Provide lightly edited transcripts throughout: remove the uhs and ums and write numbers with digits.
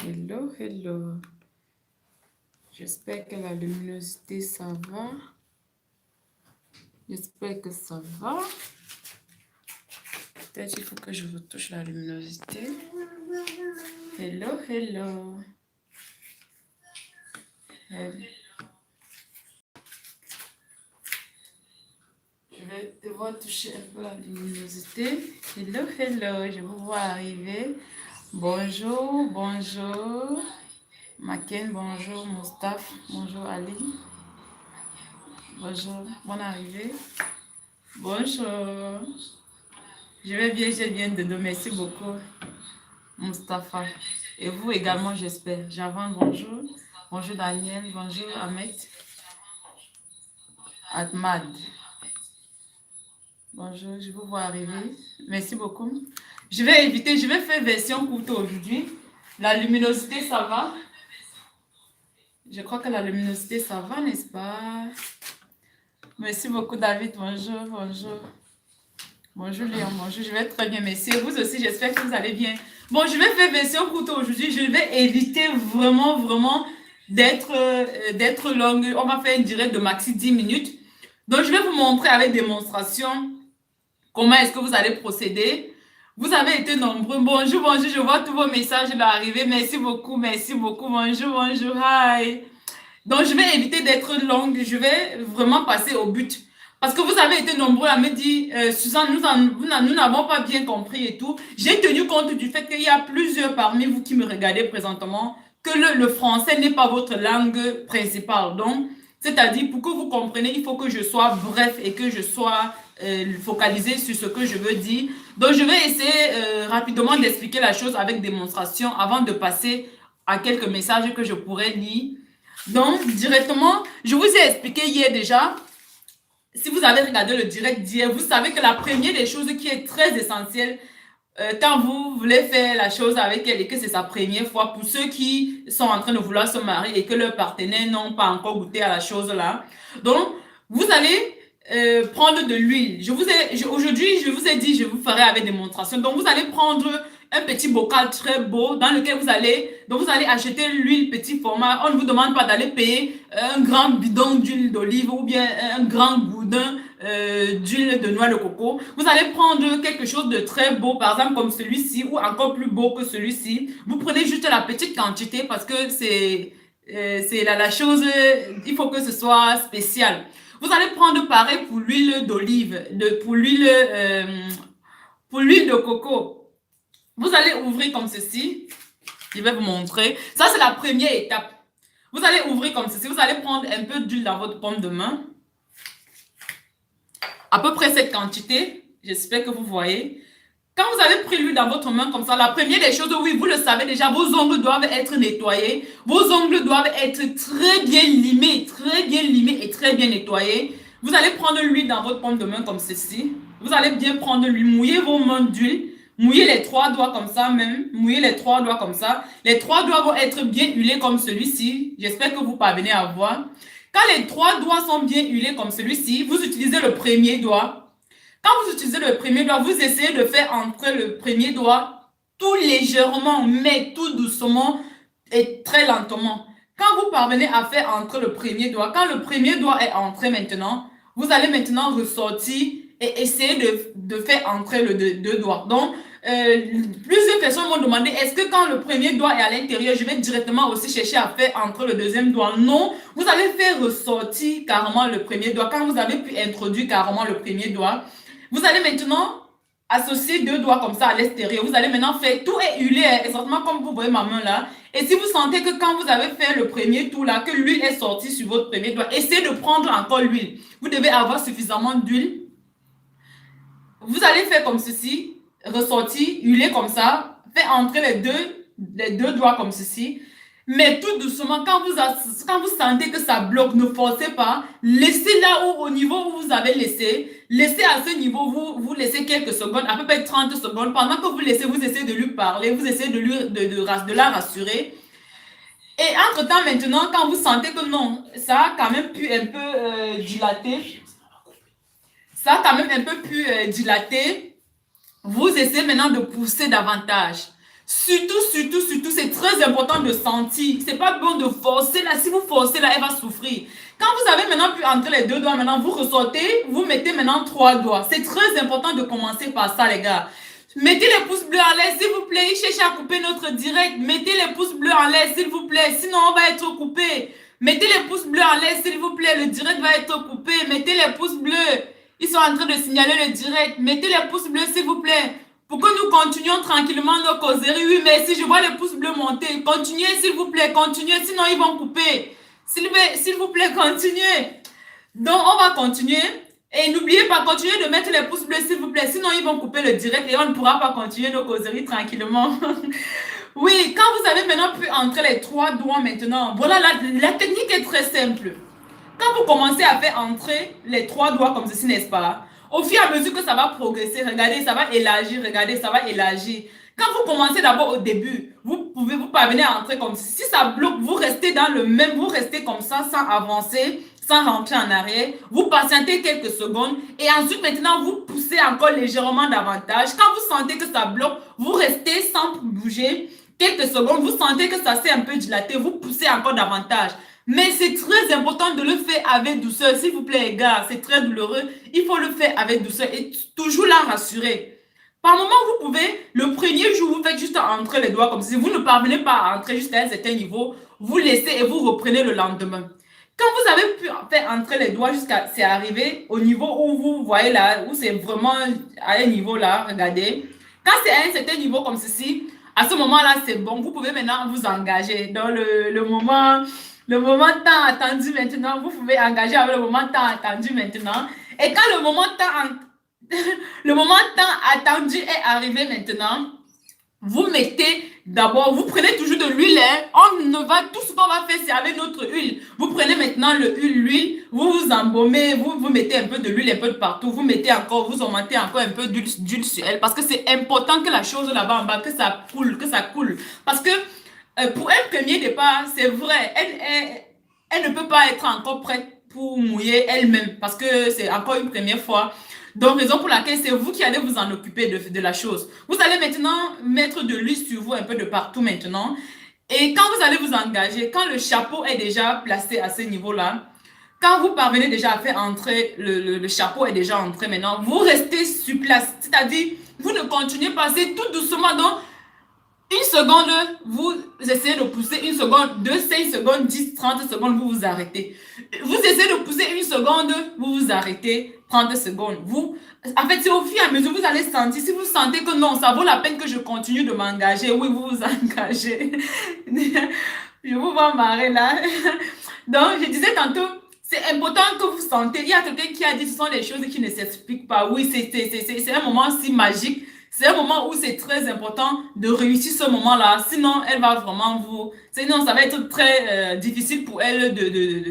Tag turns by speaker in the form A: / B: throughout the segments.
A: Hello, hello. J'espère que la luminosité, ça va. J'espère que ça va. Peut-être qu'il faut que je retouche la luminosité. Hello, hello. Je vais devoir toucher un peu la luminosité. Hello, hello. Je vous vois arriver. Bonjour, bonjour. Maken, bonjour. Moustapha, bonjour Ali. Bonjour, bonne arrivée. Bonjour. Je vais bien de merci beaucoup, Mustapha. Et vous également, j'espère. Javan, bonjour. Bonjour Daniel, bonjour Ahmed. Ahmad. Bonjour, je vous vois arriver. Merci beaucoup. Je vais faire version courte aujourd'hui. La luminosité, ça va? Je crois que la luminosité, ça va, n'est-ce pas? Merci beaucoup David, bonjour, bonjour. Bonjour Léon, bonjour, je vais très bien, merci. Et vous aussi, j'espère que vous allez bien. Bon, je vais faire version courte aujourd'hui. Je vais éviter vraiment d'être longue. On va faire une durée de maxi 10 minutes. Donc, je vais vous montrer avec démonstration comment est-ce que vous allez procéder. Vous avez été nombreux. Bonjour, bonjour, je vois tous vos messages arriver. Merci beaucoup, bonjour, bonjour, hi. Donc, je vais éviter d'être longue. Je vais vraiment passer au but. Parce que vous avez été nombreux à me dire, Suzanne, nous n'avons pas bien compris et tout. J'ai tenu compte du fait qu'il y a plusieurs parmi vous qui me regardez présentement, que le français n'est pas votre langue principale. Donc, c'est-à-dire, pour que vous compreniez, il faut que je sois bref et que je sois focalisé sur ce que je veux dire. Donc, je vais essayer rapidement d'expliquer la chose avec démonstration avant de passer à quelques messages que je pourrais lire. Donc, directement, je vous ai expliqué hier déjà. Si vous avez regardé le direct d'hier, vous savez que la première des choses qui est très essentielle quand vous voulez faire la chose avec elle et que c'est sa première fois, pour ceux qui sont en train de vouloir se marier et que leurs partenaires n'ont pas encore goûté à la chose là. Donc, vous allez prendre de l'huile. Aujourd'hui, je vous ai dit, je vous ferai avec démonstration. Donc, vous allez prendre un petit bocal très beau dans lequel vous allez acheter l'huile petit format. On ne vous demande pas d'aller payer un grand bidon d'huile d'olive ou bien un grand boudin d'huile de noix de coco. Vous allez prendre quelque chose de très beau, par exemple comme celui-ci ou encore plus beau que celui-ci. Vous prenez juste la petite quantité parce que c'est la chose, il faut que ce soit spécial. Vous allez prendre pareil pour l'huile d'olive, pour l'huile de coco. Vous allez ouvrir comme ceci. Je vais vous montrer. Ça, c'est la première étape. Vous allez ouvrir comme ceci. Vous allez prendre un peu d'huile dans votre paume de main. À peu près cette quantité. J'espère que vous voyez. Quand vous avez pris l'huile dans votre main comme ça, la première des choses, oui, vous le savez déjà, vos ongles doivent être nettoyés. Vos ongles doivent être très bien limés et très bien nettoyés. Vous allez prendre l'huile dans votre paume de main comme ceci. Vous allez bien prendre l'huile, mouiller vos mains d'huile. Mouillez les 3 doigts comme ça même. Mouillez les 3 doigts comme ça. Les 3 doigts vont être bien huilés comme celui-ci. J'espère que vous parvenez à voir. Quand les 3 doigts sont bien huilés comme celui-ci, vous utilisez le premier doigt. Quand vous utilisez le premier doigt, vous essayez de faire entrer le premier doigt tout légèrement, mais tout doucement et très lentement. Quand vous parvenez à faire entrer le premier doigt, quand le premier doigt est entré maintenant, vous allez maintenant ressortir et essayer de faire entrer le deux doigts. Donc, plusieurs personnes m'ont demandé, est-ce que quand le premier doigt est à l'intérieur, je vais directement aussi chercher à faire entrer le deuxième doigt? Non, vous allez faire ressortir carrément le premier doigt. Quand vous avez pu introduire carrément le premier doigt, vous allez maintenant associer 2 doigts comme ça à l'extérieur. Vous allez maintenant faire, tout est huilé, exactement comme vous voyez ma main là. Et si vous sentez que quand vous avez fait le premier tour là, que l'huile est sortie sur votre premier doigt, essayez de prendre encore l'huile. Vous devez avoir suffisamment d'huile. Vous allez faire comme ceci, ressortir, huiler comme ça, faire entrer les deux doigts comme ceci. Mais tout doucement, quand vous sentez que ça bloque, ne forcez pas. Laissez là où, au niveau où vous avez laissé. Laissez à ce niveau, vous laissez quelques secondes, à peu près 30 secondes. Pendant que vous laissez, vous essayez de lui parler, vous essayez de la rassurer. Et entre-temps, maintenant, quand vous sentez que non, ça a quand même pu un peu dilater. Ça a quand même un peu pu dilater. Vous essayez maintenant de pousser davantage. Surtout, c'est très important de sentir. C'est pas bon de forcer là. Si vous forcez là, elle va souffrir. Quand vous avez maintenant pu entrer les 2 doigts, maintenant vous ressortez, vous mettez maintenant 3 doigts. C'est très important de commencer par ça, les gars. Mettez les pouces bleus en l'air, s'il vous plaît. Il cherche à couper notre direct. Mettez les pouces bleus en l'air, s'il vous plaît. Sinon, on va être coupé. Mettez les pouces bleus en l'air, s'il vous plaît. Le direct va être coupé. Mettez les pouces bleus. Ils sont en train de signaler le direct. Mettez les pouces bleus, s'il vous plaît. Pour que nous continuions tranquillement nos causeries. Oui, merci. Je vois les pouces bleus monter. Continuez, s'il vous plaît. Continuez, sinon ils vont couper. S'il vous plaît, continuez. Donc, on va continuer. Et n'oubliez pas, continuez de mettre les pouces bleus, s'il vous plaît. Sinon, ils vont couper le direct et on ne pourra pas continuer nos causeries tranquillement. Oui, quand vous avez maintenant pu entrer les 3 doigts maintenant, voilà, la technique est très simple. Quand vous commencez à faire entrer les 3 doigts comme ceci, n'est-ce pas? Au fur et à mesure que ça va progresser, regardez, ça va élargir, regardez, ça va élargir. Quand vous commencez d'abord au début, vous pouvez vous parvenir à entrer comme si ça bloque, vous restez dans le même, vous restez comme ça sans avancer, sans rentrer en arrière. Vous patientez quelques secondes et ensuite maintenant vous poussez encore légèrement davantage. Quand vous sentez que ça bloque, vous restez sans bouger quelques secondes. Vous sentez que ça s'est un peu dilaté, vous poussez encore davantage. Mais c'est très important de le faire avec douceur. S'il vous plaît, les gars, c'est très douloureux. Il faut le faire avec douceur et toujours la rassurer. Par moment, vous pouvez, le premier jour, vous faites juste entrer les doigts comme si vous ne parvenez pas à entrer jusqu'à un certain niveau, vous laissez et vous reprenez le lendemain. Quand vous avez pu faire entrer les doigts jusqu'à, c'est arrivé au niveau où vous voyez là, où c'est vraiment à un niveau là, regardez. Quand c'est à un certain niveau comme ceci, à ce moment-là, c'est bon. Vous pouvez maintenant vous engager dans le moment tant attendu maintenant. Vous pouvez engager avec le moment tant attendu maintenant. Et quand le moment tant attendu est arrivé maintenant, vous mettez d'abord, vous prenez toujours de l'huile. On ne va, tout ce qu'on va faire, c'est avec notre huile. Vous prenez maintenant l'huile, vous vous embaumez, vous mettez un peu de l'huile un peu de partout. Vous mettez encore, vous augmentez encore un peu d'huile sur elle parce que c'est important que la chose là-bas en bas, que ça coule, Parce que pour un premier départ, c'est vrai, elle ne peut pas être encore prête pour mouiller elle-même parce que c'est encore une première fois. Donc, raison pour laquelle c'est vous qui allez vous en occuper de la chose. Vous allez maintenant mettre de l'huile sur vous un peu de partout maintenant. Et quand vous allez vous engager, quand le chapeau est déjà placé à ce niveau-là, quand vous parvenez déjà à faire entrer, le chapeau est déjà entré maintenant, vous restez sur place. C'est-à-dire, vous ne continuez pas, c'est tout doucement. Donc, une seconde, vous essayez de pousser, une seconde, 2, 5 secondes, 10, 30 secondes, vous vous arrêtez. Vous essayez de pousser une seconde, vous vous arrêtez, 30 secondes. En fait, c'est au fur et à mesure, vous allez sentir, si vous sentez que non, ça vaut la peine que je continue de m'engager, oui, vous vous engagez. Je vous vois marrer là. Donc, je disais tantôt, c'est important que vous sentez, il y a quelqu'un qui a dit, ce sont des choses qui ne s'expliquent pas. Oui, c'est un moment si magique. C'est un moment où c'est très important de réussir ce moment-là. Sinon, elle va vraiment sinon, ça va être très difficile pour elle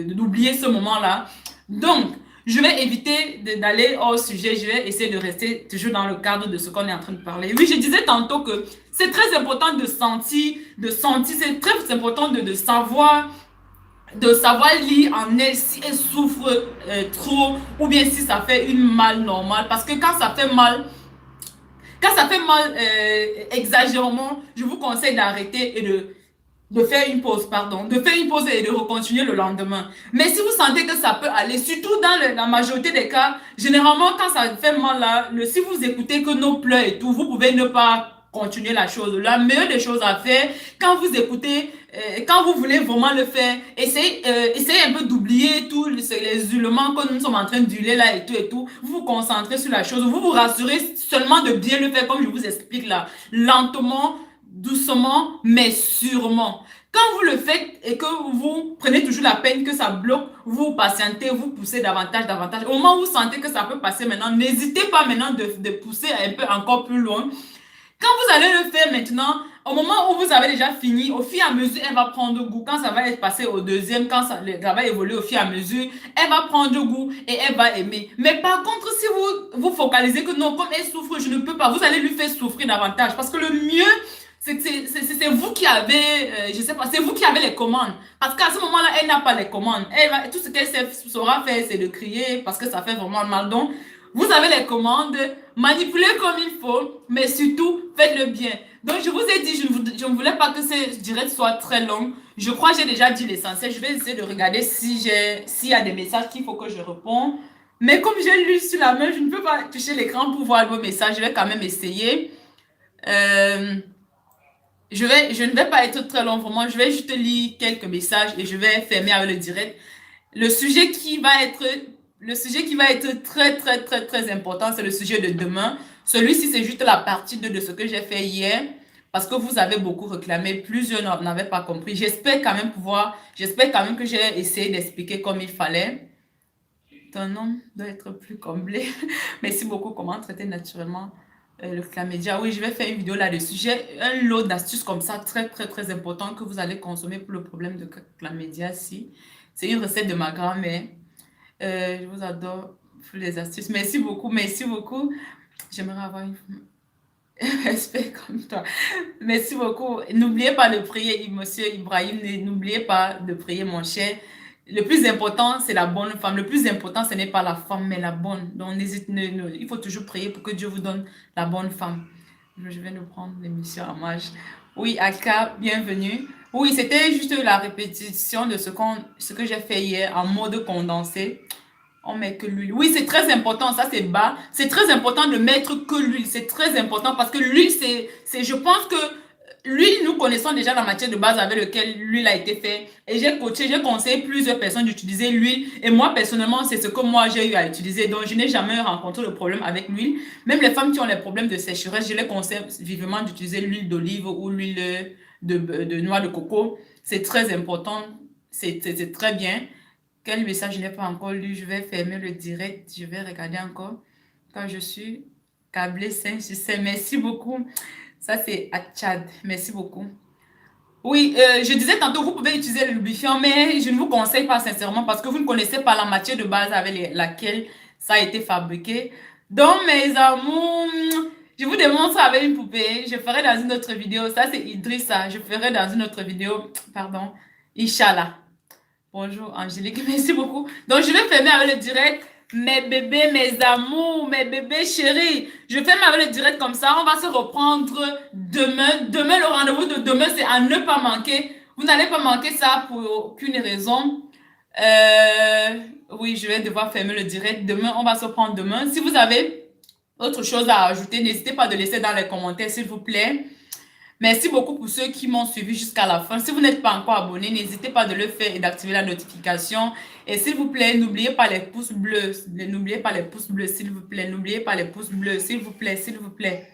A: d'oublier ce moment-là. Donc, je vais éviter d'aller hors sujet. Je vais essayer de rester toujours dans le cadre de ce qu'on est en train de parler. Oui, je disais tantôt que c'est très important de sentir. C'est très important de savoir lire en elle si elle souffre trop ou bien si ça fait une mal normale. Parce que quand ça fait mal exagérément, je vous conseille d'arrêter et de faire une pause, et de recontinuer le lendemain. Mais si vous sentez que ça peut aller, surtout dans la majorité des cas, généralement quand ça fait mal là, si vous écoutez que nos pleurs et tout, vous pouvez ne pas continuer la chose. La meilleure des choses à faire, quand vous écoutez, quand vous voulez vraiment le faire, essayez un peu d'oublier tous les hurlements que nous sommes en train d'hurler là et tout. Vous vous concentrez sur la chose. Vous vous rassurez seulement de bien le faire comme je vous explique là. Lentement, doucement, mais sûrement. Quand vous le faites et que vous prenez toujours la peine que ça bloque, vous patientez, vous poussez davantage. Au moment où vous sentez que ça peut passer maintenant, n'hésitez pas maintenant de pousser un peu encore plus loin. Quand vous allez le faire maintenant, au moment où vous avez déjà fini, au fur et à mesure, elle va prendre goût. Quand ça va être passé au deuxième, quand ça va évoluer au fur et à mesure, elle va prendre goût et elle va aimer. Mais par contre, si vous focalisez que non, comme elle souffre, je ne peux pas, vous allez lui faire souffrir davantage. Parce que le mieux, c'est vous qui avez, je sais pas, c'est vous qui avez les commandes. Parce qu'à ce moment-là, elle n'a pas les commandes. Tout ce qu'elle saura faire, c'est de crier parce que ça fait vraiment mal. Donc, Vous avez les commandes, manipulez comme il faut, mais surtout, faites-le bien. Donc, je vous ai dit, je ne voulais pas que ce direct soit très long. Je crois que j'ai déjà dit l'essentiel. Je vais essayer de regarder s'il y a des messages qu'il faut que je réponde. Mais comme j'ai lu sur la main, je ne peux pas toucher l'écran pour voir vos messages. Je vais quand même essayer. Euh, je ne vais pas être très long, vraiment. Je vais juste lire quelques messages et je vais fermer avec le direct. Le sujet qui va être, le sujet qui va être très, très, très, très important, c'est le sujet de demain. Celui-ci, c'est juste la partie 2 de ce que j'ai fait hier, parce que vous avez beaucoup réclamé, plusieurs n'avaient pas compris. J'espère quand même que j'ai essayé d'expliquer comme il fallait. Ton nom doit être plus comblé. Merci beaucoup. Comment traiter naturellement le chlamydia? Oui, je vais faire une vidéo là-dessus. J'ai un lot d'astuces comme ça, très, très, très important que vous allez consommer pour le problème de chlamydia. Si. C'est une recette de ma grand-mère. Je vous adore pour les astuces. Merci beaucoup, merci beaucoup. J'aimerais avoir une respect comme toi. Merci beaucoup. N'oubliez pas de prier, monsieur Ibrahim. N'oubliez pas de prier, mon cher. Le plus important, c'est la bonne femme. Le plus important, ce n'est pas la femme, mais la bonne. Donc, il faut toujours prier pour que Dieu vous donne la bonne femme. Je vais nous prendre l'émission en marche. Oui, Aka, bienvenue. Oui, c'était juste la répétition de ce que j'ai fait hier en mode condensé. On met que l'huile. Oui, c'est très important. Ça, c'est bas. C'est très important de mettre que l'huile. C'est très important parce que l'huile, je pense que l'huile, nous connaissons déjà la matière de base avec laquelle l'huile a été faite. Et j'ai conseillé plusieurs personnes d'utiliser l'huile. Et moi, personnellement, c'est ce que moi, j'ai eu à utiliser. Donc, je n'ai jamais rencontré de problème avec l'huile. Même les femmes qui ont les problèmes de sécheresse, je les conseille vivement d'utiliser l'huile d'olive ou l'huile de noix de coco. C'est très important. C'est très bien. Quel message je n'ai pas encore lu? Je vais fermer le direct. Je vais regarder encore. Quand je suis câblé 5 sur 5. Merci beaucoup. Ça, c'est à Tchad. Merci beaucoup. Oui, je disais tantôt, vous pouvez utiliser le lubrifiant, mais je ne vous conseille pas sincèrement parce que vous ne connaissez pas la matière de base avec laquelle ça a été fabriqué. Donc, mes amours, je vous démontre avec une poupée. Je ferai dans une autre vidéo. Ça, c'est Idrissa. Je ferai dans une autre vidéo. Pardon. Inch'Allah. Bonjour Angélique, merci beaucoup. Donc je vais fermer avec le direct. Mes bébés, mes amours, mes bébés chéris. Je ferme avec le direct comme ça. On va se reprendre demain. Demain, le rendez-vous de demain, c'est à ne pas manquer. Vous n'allez pas manquer ça pour aucune raison. Oui, je vais devoir fermer le direct. Demain, on va se prendre demain. Si vous avez autre chose à ajouter, n'hésitez pas de laisser dans les commentaires, s'il vous plaît. Merci beaucoup pour ceux qui m'ont suivi jusqu'à la fin. Si vous n'êtes pas encore abonné, n'hésitez pas de le faire et d'activer la notification. Et s'il vous plaît, n'oubliez pas les pouces bleus. N'oubliez pas les pouces bleus, s'il vous plaît. N'oubliez pas les pouces bleus, s'il vous plaît, s'il vous plaît.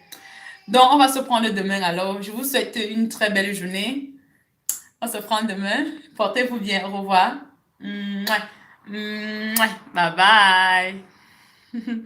A: Donc, on va se prendre demain alors. Je vous souhaite une très belle journée. On se prend demain. Portez-vous bien. Au revoir. Mouah. Mouah. Bye bye.